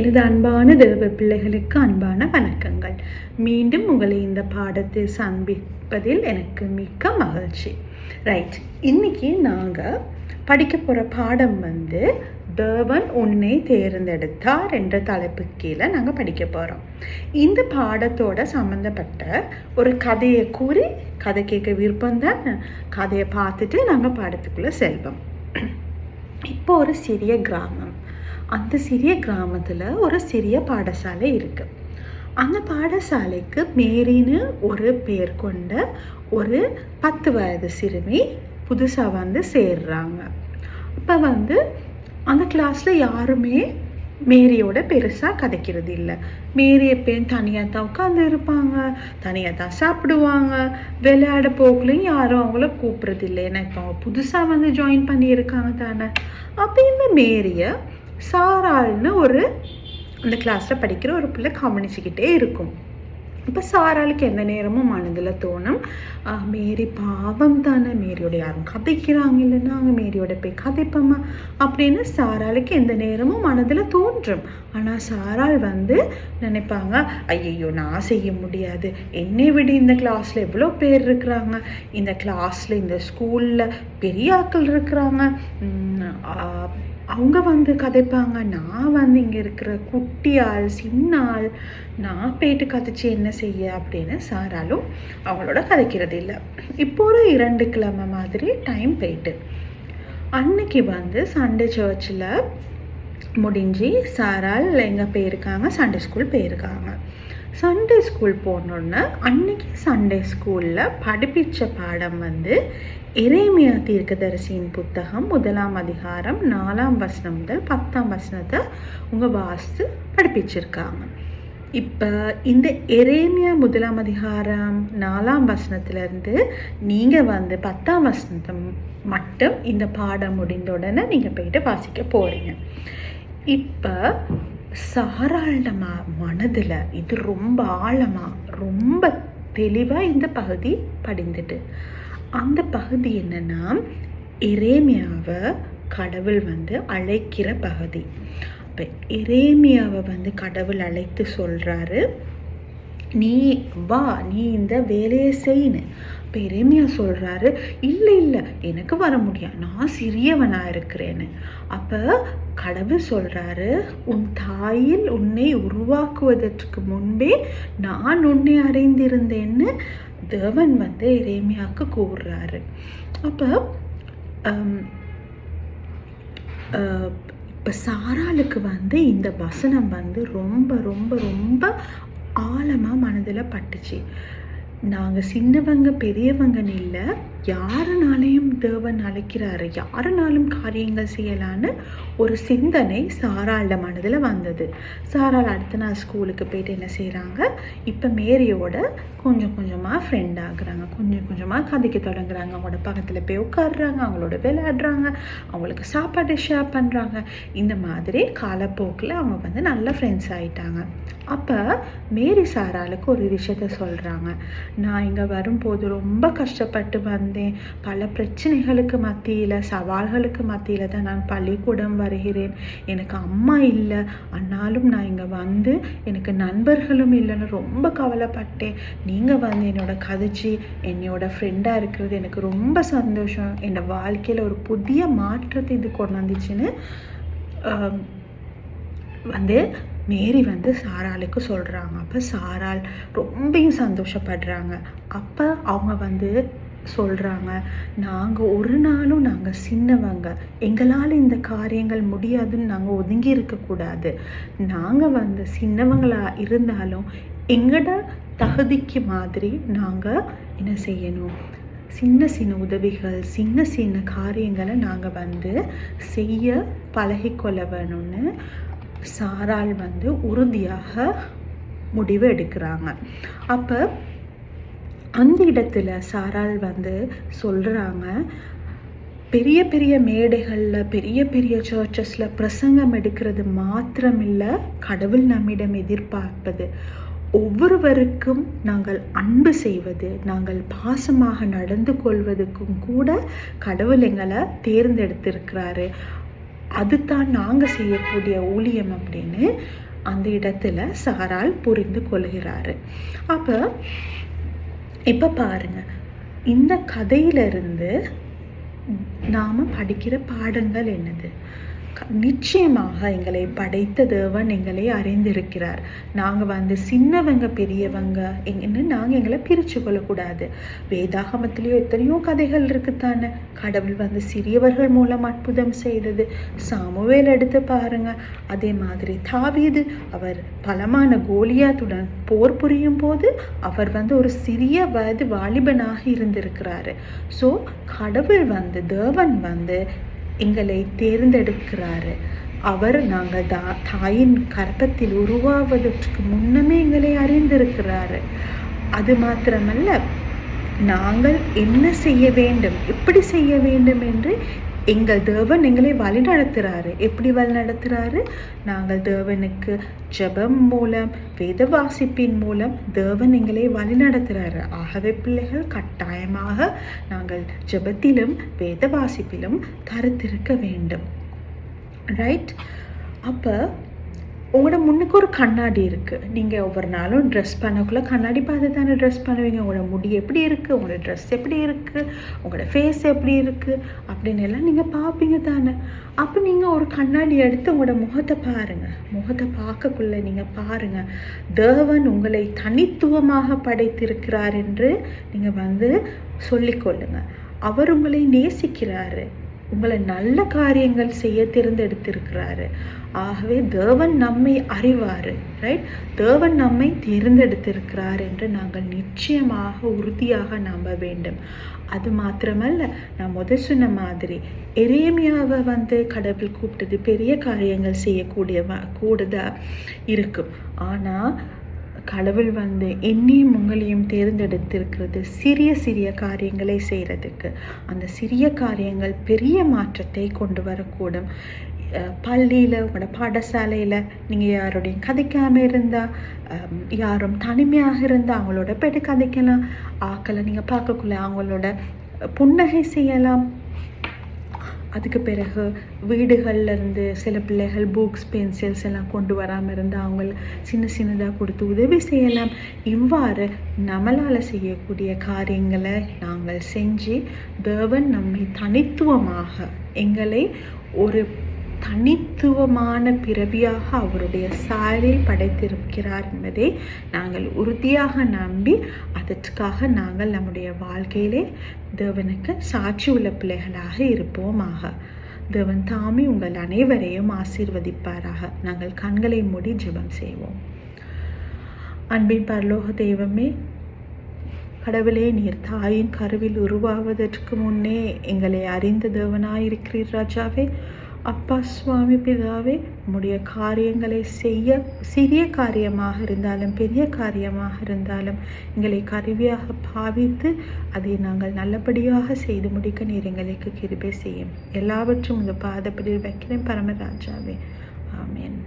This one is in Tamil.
எனது அன்பான தேவ பிள்ளைகளுக்கு அன்பான வணக்கங்கள். மீண்டும் உங்களை இந்த பாடத்தில் சந்திப்பதில் எனக்கு மிக்க மகிழ்ச்சி. ரைட், இன்னைக்கு நாங்கள் படிக்க போகிற பாடம் தேவன் உன்னை தேர்ந்தெடுத்தார் என்ற தலைப்பு கீழே நாங்கள் படிக்க போகிறோம். இந்த பாடத்தோட சம்மந்தப்பட்ட ஒரு கதையை கூறி, கதை கேட்க விருப்பம்தான், கதையை பார்த்துட்டு நாங்கள் பாடத்துக்குள்ளே செல்வோம். இப்போ ஒரு சிறிய கிராமம். அந்த சிறிய கிராமத்தில் ஒரு சிறிய பாடசாலை இருக்குது. அந்த பாடசாலைக்கு மேரின்னு ஒரு பேர் கொண்ட ஒரு 10 வயது சிறுமி புதுசாக சேர்றாங்க. இப்போ அந்த கிளாஸில் யாருமே மேரியோட பெருசாக கதைக்கிறது இல்லை. மேரி எப்பயும் தனியாக தான் உட்காந்து இருப்பாங்க, தனியாக தான் சாப்பிடுவாங்க, விளையாட போகலையும் யாரும் அவங்கள கூப்பிட்றது இல்லை. ஏன்னா இப்போ அவங்க புதுசாக ஜாயின் பண்ணியிருக்காங்க தானே. அப்போ இந்த மேரியை சாராள்னு அந்த கிளாஸில் படிக்கிற ஒரு பிள்ளை கவனிச்சுக்கிட்டே இருக்கும். இப்போ சாராளுக்கு எந்த நேரமும் மனதில் தோணும், மேரி பாவம் தானே, மேரியோட யாரும் கதைக்கிறாங்க, இல்லைன்னா அவங்க மேரியோட போய் கதைப்போமா அப்படின்னு சாராளுக்கு எந்த நேரமும் மனதில் தோன்றும். ஆனால் சாராள் நினைப்பாங்க, ஐயையோ நான் செய்ய முடியாது, என்னை விட இந்த கிளாஸில் எவ்வளோ பேர் இருக்கிறாங்க, இந்த கிளாஸில் இந்த ஸ்கூலில் பெரிய ஆட்கள் இருக்கிறாங்க, அவங்க கதைப்பாங்க, நான் இங்கே இருக்கிற குட்டி ஆள், சின்ன ஆள், நான் போயிட்டு கதைச்சி என்ன செய்ய அப்படின்னு சாராலும் அவங்களோட கதைக்கிறது இல்லை. இப்போ ஒரு 2 கிழமை மாதிரி டைம் போயிட்டு, அன்னைக்கு சண்டே சர்ச்சில் முடிஞ்சு சாரால் எங்கே போயிருக்காங்க, சண்டே ஸ்கூல் போயிருக்காங்க. சண்டே ஸ்கூல் போனோன்னு அன்னைக்கு சண்டே ஸ்கூலில் படிப்பிச்ச பாடம் எரேமியா தீர்க்கதரிசியின் புத்தகம் 1ஆம் அதிகாரம் 4ஆம் வசனம் முதல் 10ஆம் வசனத்தை வாசித்து படிப்பிச்சிருக்காங்க. இப்போ இந்த எரேமியா 1ஆம் அதிகாரம் 4ஆம் வசனத்திலேருந்து நீங்கள் 10ஆம் வசனத்தை மட்டும் இந்த பாடம் முடிந்த உடனே நீங்கள் போயிட்டு வாசிக்க போகிறீங்க. இப்போ சாராள மனதில் இது ரொம்ப ஆழமாக, ரொம்ப தெளிவாக இந்த பகுதி படிந்துட்டு, அந்த பகுதி என்னன்னா எரேமியாவை கடவுள் அழைக்கிற பகுதி. இப்போ எரேமியாவை கடவுள் அழைத்து சொல்கிறாரு, நீ வா, நீ இந்த வேலையை செய்யு. இப்போ எரேமியா சொல்கிறாரு, இல்லை எனக்கு வர முடியாது, நான் சிறியவனாக இருக்கிறேன்னு. அப்போ கடவுள் சொல்கிறாரு, உன் தாயில் உன்னை உருவாக்குவதற்கு முன்பே நான் உன்னை அறிந்திருந்தேன்னு தேவன் எரேமியாவுக்கு கூறுறாரு. அப்போ இப்போ சாராளுக்கு இந்த வசனம் ரொம்ப ரொம்ப ரொம்ப ஆழமாக மனதில் பட்டுச்சு. நாங்கள் சின்னவங்க பெரியவங்கன்னு இல்லை, யாருனாலையும் தேவன் அழைக்கிறாரு, யாருனாலும் காரியங்கள் செய்யலான்னு ஒரு சிந்தனை சாராள மனதில் வந்தது. சாராள் அடுத்த நாள் ஸ்கூலுக்கு போயிட்டு என்ன செய்கிறாங்க, இப்போ மேரியோட கொஞ்சம் கொஞ்சமாக ஃப்ரெண்ட் ஆகுறாங்க, கொஞ்சம் கொஞ்சமாக கதைக்க தொடங்குறாங்க, அவங்களோட பக்கத்தில் போய் உட்காடுறாங்க, அவங்களோட விளையாடுறாங்க, அவங்களுக்கு சாப்பாடு ஷேர் பண்ணுறாங்க. இந்த மாதிரி காலப்போக்கில் அவங்க நல்ல ஃப்ரெண்ட்ஸ் ஆகிட்டாங்க. அப்போ மேரி சாராளுக்கு ஒரு விஷயத்த சொல்கிறாங்க, நான் இங்கே வரும்போது ரொம்ப கஷ்டப்பட்டு வந்தேன், பல பிரச்சனைகளுக்கு மத்தியில், சவால்களுக்கு மத்தியில் தான் நான் பள்ளிக்கூடம் வருகிறேன், எனக்கு அம்மா இல்லை, ஆனாலும் நான் இங்கே எனக்கு நண்பர்களும் இல்லைன்னு ரொம்ப கவலைப்பட்டேன். நீங்கள் என்னோட கதைச்சி என்னோட ஃப்ரெண்டாக இருக்கிறது எனக்கு ரொம்ப சந்தோஷம், என்னோட வாழ்க்கையில் ஒரு புதிய மாற்றத்தை இது கொண்டு வந்துச்சுன்னு மேரி சாராளுக்கு சொல்கிறாங்க. அப்போ சாராள் ரொம்பவும் சந்தோஷப்படுறாங்க. அப்போ அவங்க சொல்கிறாங்க, நாங்கள் ஒரு நாளும் நாங்கள் சின்னவங்க, எங்களால் இந்த காரியங்கள் முடியாதுன்னு நாங்கள் ஒதுங்கி இருக்கக்கூடாது. நாங்கள் சின்னவங்களாக இருந்தாலும் எங்களோட தகுதிக்கு மாதிரி நாங்கள் என்ன செய்யணும், சின்ன சின்ன உதவிகள், சின்ன சின்ன காரியங்களை நாங்கள் செய்ய பழகிக்கொள்ள வேணும்னு சாராள் உறுதியாக முடிவு எடுக்கிறாங்க. அப்போ அந்த இடத்துல சாராள் சொல்கிறாங்க, பெரிய பெரிய மேடைகளில், பெரிய பெரிய சர்ச்சஸில் பிரசங்கம் எடுக்கிறது மாத்திரமில்லை கடவுள் நம்மிடம் எதிர்பார்ப்பது, ஒவ்வொருவருக்கும் நாங்கள் அன்பு செய்வது, நாங்கள் பாசமாக நடந்து கொள்வதற்கும் கூட கடவுள் எங்களை தேர்ந்தெடுத்திருக்கிறாரு. அதுதான் நாங்கள் செய்யக்கூடிய ஊழியம் அப்படின்னு அந்த இடத்துல சாரால் புரிந்து கொள்கிறாரு. அப்போ இப்போ பாருங்க, இந்த கதையிலிருந்து நாம் படிக்கிற பாடங்கள் என்னது? நிச்சயமாக எங்களை படைத்த தேவன் எங்களை அறிந்திருக்கிறார். நாங்கள் சின்னவங்க பெரியவங்க நாங்கள் எங்களை பிரித்து கொள்ளக்கூடாது. வேதாகமத்திலேயோ எத்தனையோ கதைகள் இருக்குத்தானே. கடவுள் சிறியவர்கள் மூலம் அற்புதம் செய்தது. சாமுவேல் எடுத்து பாருங்க. அதே மாதிரி தாவீது, அவர் பலமான கோலியாத்துடன் போர் புரியும் போது அவர் ஒரு சிறிய வயது வாலிபனாக இருந்திருக்கிறாரு. ஸோ கடவுள் தேவன் எங்களை தேர்ந்தெடுக்கிறாரு. அவர் நாங்கள் தாயின் கர்ப்பத்தில் உருவாவதற்கு முன்னமே எங்களை அறிந்திருக்கிறாரு. அது மாத்திரமல்ல, நாங்கள் என்ன செய்ய வேண்டும், எப்படி செய்ய வேண்டும் என்று எங்கள் தேவன் எங்களை வழி நடத்துகிறாரு. எப்படி வழி நடத்துகிறாரு? நாங்கள் தேவனுக்கு ஜெபம் மூலம், வேத வாசிப்பின் மூலம் தேவன் எங்களை வழி நடத்துகிறாரு. ஆகவே பிள்ளைகள், கட்டாயமாக நாங்கள் ஜெபத்திலும் வேத வாசிப்பிலும் கருத்திருக்க வேண்டும். ரைட்? அப்போ உங்களோட முன்னுக்கு ஒரு கண்ணாடி இருக்குது. நீங்கள் ஒவ்வொரு நாளும் ட்ரெஸ் பண்ணக்குள்ளே கண்ணாடி பார்த்து தானே ட்ரெஸ் பண்ணுவீங்க. உங்களோட முடி எப்படி இருக்குது, உங்களோட ட்ரெஸ் எப்படி இருக்குது, உங்களோட ஃபேஸ் எப்படி இருக்குது அப்படின்னு எல்லாம் நீங்கள் பார்ப்பீங்க தானே. அப்போ நீங்கள் ஒரு கண்ணாடி எடுத்து உங்களோட முகத்தை பாருங்கள். முகத்தை பார்க்கக்குள்ளே நீங்கள் பாருங்கள், தேவன் உங்களை தனித்துவமாக படைத்திருக்கிறார் என்று நீங்கள் சொல்லிக்கொள்ளுங்க. அவர் உங்களை நேசிக்கிறாரு, உங்களை நல்ல காரியங்கள் செய்ய தேர்ந்தெடுத்திருக்கிறாரு. ஆகவே தேவன் நம்மை அறிவார். ரைட்? தேவன் நம்மை தேர்ந்தெடுத்திருக்கிறார் என்று நாங்கள் நிச்சயமாக உறுதியாக நம்ப வேண்டும். அது மாத்திரமல்ல, நான் சொன்ன மாதிரி எரேமியாவை கடவுள் கூப்பிட்டது பெரிய காரியங்கள் கூடதா இருக்கும். ஆனால் கடவுள் என்னையும் உங்களையும் தேர்ந்தெடுத்திருக்கிறது சிறிய சிறிய காரியங்களை செய்கிறதுக்கு. அந்த சிறிய காரியங்கள் பெரிய மாற்றத்தை கொண்டு வரக்கூடும். பள்ளியில், உங்களோட பாடசாலையில் நீங்கள் யாரோடையும் கதைக்காமல் இருந்தால், யாரும் தனிமையாக இருந்தால் அவங்களோட போய்ட்டு கதைக்கலாம். ஆக்களை நீங்கள் பார்க்கக்குள்ள அவங்களோட புன்னகை செய்யலாம். அதுக்கு பிறகு வீடுகள்லேருந்து சில பிள்ளைகள் புக்ஸ், பென்சில்ஸ் எல்லாம் கொண்டு வராமல் இருந்தால் அவங்கள சின்னதாக கொடுத்து உதவி செய்யலாம். இவ்வாறு நம்மளால் செய்யக்கூடிய காரியங்களை நாங்கள் செஞ்சு தேவன் நம்மை தனித்துவமாக, எங்களை ஒரு தனித்துவமான பிறவியாக அவருடைய சாயலில் படைத்திருக்கிறார் என்பதை நாங்கள் உறுதியாக நம்பி அதற்காக நாங்கள் நம்முடைய வாழ்க்கையிலே தேவனுக்கு சாட்சி உள்ள பிள்ளைகளாக இருப்போமாக. தேவன் தாமே உங்கள் அனைவரையும் ஆசீர்வதிப்பாராக. நாங்கள் கண்களை மூடி ஜெபம் செய்வோம். அன்பின் பரலோக தெய்வமே, கடவுளே, நீர் தாயின் கருவில் உருவாவதற்கு முன்னே எங்களை அறிந்த தேவனாயிருக்கிறீர் ராஜாவே. அப்பா சுவாமி பிதாவே, உம்முடைய காரியங்களை செய்ய சிறிய காரியமாக இருந்தாலும் பெரிய காரியமாக இருந்தாலும் எங்களை கருவியாக பாவித்து அதை நாங்கள் நல்லபடியாக செய்து முடிக்க நீர் எங்களுக்கு கிருபை செய்யும். எல்லாவற்றும் இந்த பாதப்படியில் வைக்கிறேன் பரமராஜாவே. ஆமேன்.